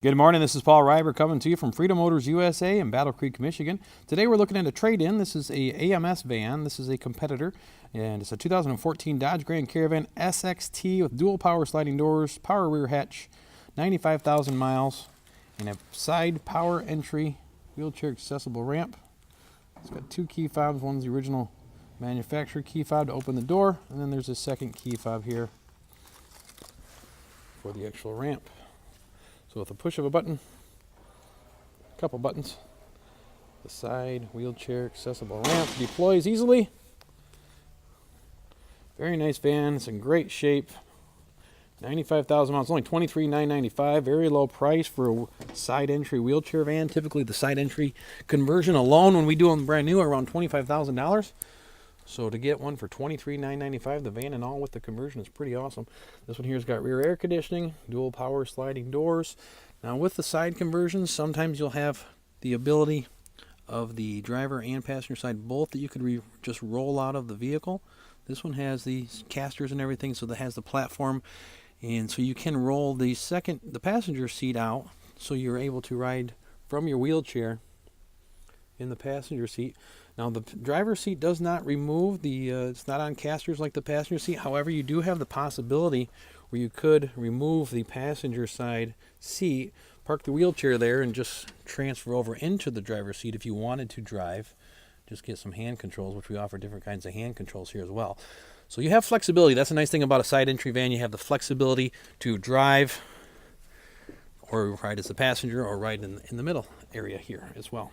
Good morning, this is Paul Reiber coming to you from Freedom Motors USA in Battle Creek, Michigan. Today we're looking at a trade-in. This is a AMS van. This is a competitor, and it's a 2014 Dodge Grand Caravan SXT with dual power sliding doors, power rear hatch, 95,000 miles, and a side power entry wheelchair accessible ramp. It's got two key fobs. One's the original manufacturer key fob to open the door, and then there's a second key fob here for the actual ramp. So with a push of a button, a couple buttons, the side wheelchair accessible ramp deploys easily. Very nice van. It's in great shape. 95,000 miles. It's only $23,995. Very low price for a side entry wheelchair van. Typically the side entry conversion alone when we do them brand new are around $25,000. So to get one for $23,995, the van and all with the conversion is pretty awesome. This one here's got rear air conditioning, dual power sliding doors. Now with the side conversions, sometimes you'll have the ability of the driver and passenger side both that you could just roll out of the vehicle. This one has these casters and everything, so that has the platform, and so you can roll the passenger seat out, so you're able to ride from your wheelchair in the passenger seat. Now the driver's seat does not remove it's not on casters like the passenger seat. However, you do have the possibility where you could remove the passenger side seat, park the wheelchair there, and just transfer over into the driver's seat if you wanted to drive. Just get some hand controls, which we offer different kinds of hand controls here as well. So you have flexibility. That's a nice thing about a side entry van. You have the flexibility to drive or ride as a passenger or ride in the middle area here as well.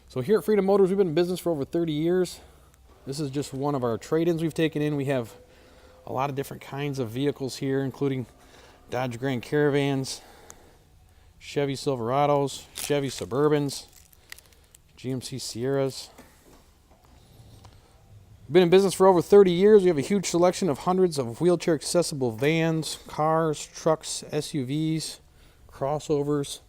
So here at Freedom Motors, we've been in business for over 30 years. This is just one of our trade-ins we've taken in. We have a lot of different kinds of vehicles here, including Dodge Grand Caravans, Chevy Silverados, Chevy Suburbans, GMC Sierras. We've been in business for over 30 years. We have a huge selection of hundreds of wheelchair accessible vans, cars, trucks, SUVs, crossovers.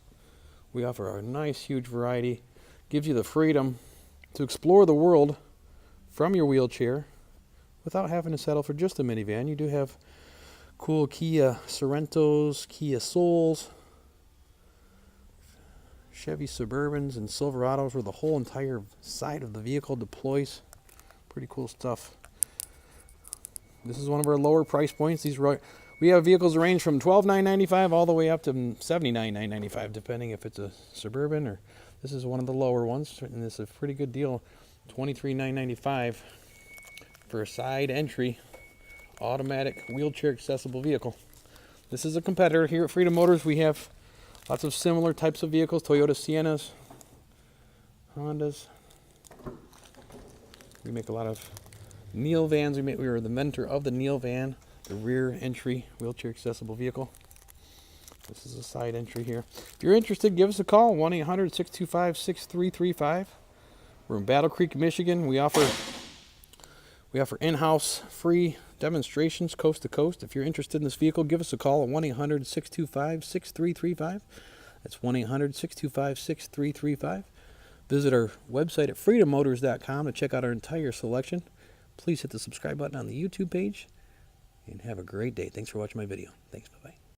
We offer a nice huge variety. Gives you the freedom to explore the world from your wheelchair without having to settle for just a minivan. You do have cool Kia Sorentos, Kia Souls, Chevy Suburbans, and Silverados where the whole entire side of the vehicle deploys. Pretty cool stuff. This is one of our lower price points. We have vehicles that range from $12,995 all the way up to $79,995, depending if it's a Suburban or this is one of the lower ones, and this is a pretty good deal. $23,995 for a side entry automatic wheelchair accessible vehicle. This is a competitor here at Freedom Motors. We have lots of similar types of vehicles: Toyota Siennas, Hondas. We make a lot of Neil vans. We were the mentor of the Neil van, the rear entry wheelchair accessible vehicle. This is a side entry here. If you're interested, give us a call, 1-800-625-6335. We're in Battle Creek, Michigan. We offer in-house free demonstrations coast to coast. If you're interested in this vehicle, give us a call at 1-800-625-6335. That's 1-800-625-6335. Visit our website at freedommotors.com to check out our entire selection. Please hit the subscribe button on the YouTube page, and have a great day. Thanks for watching my video. Thanks. Bye-bye.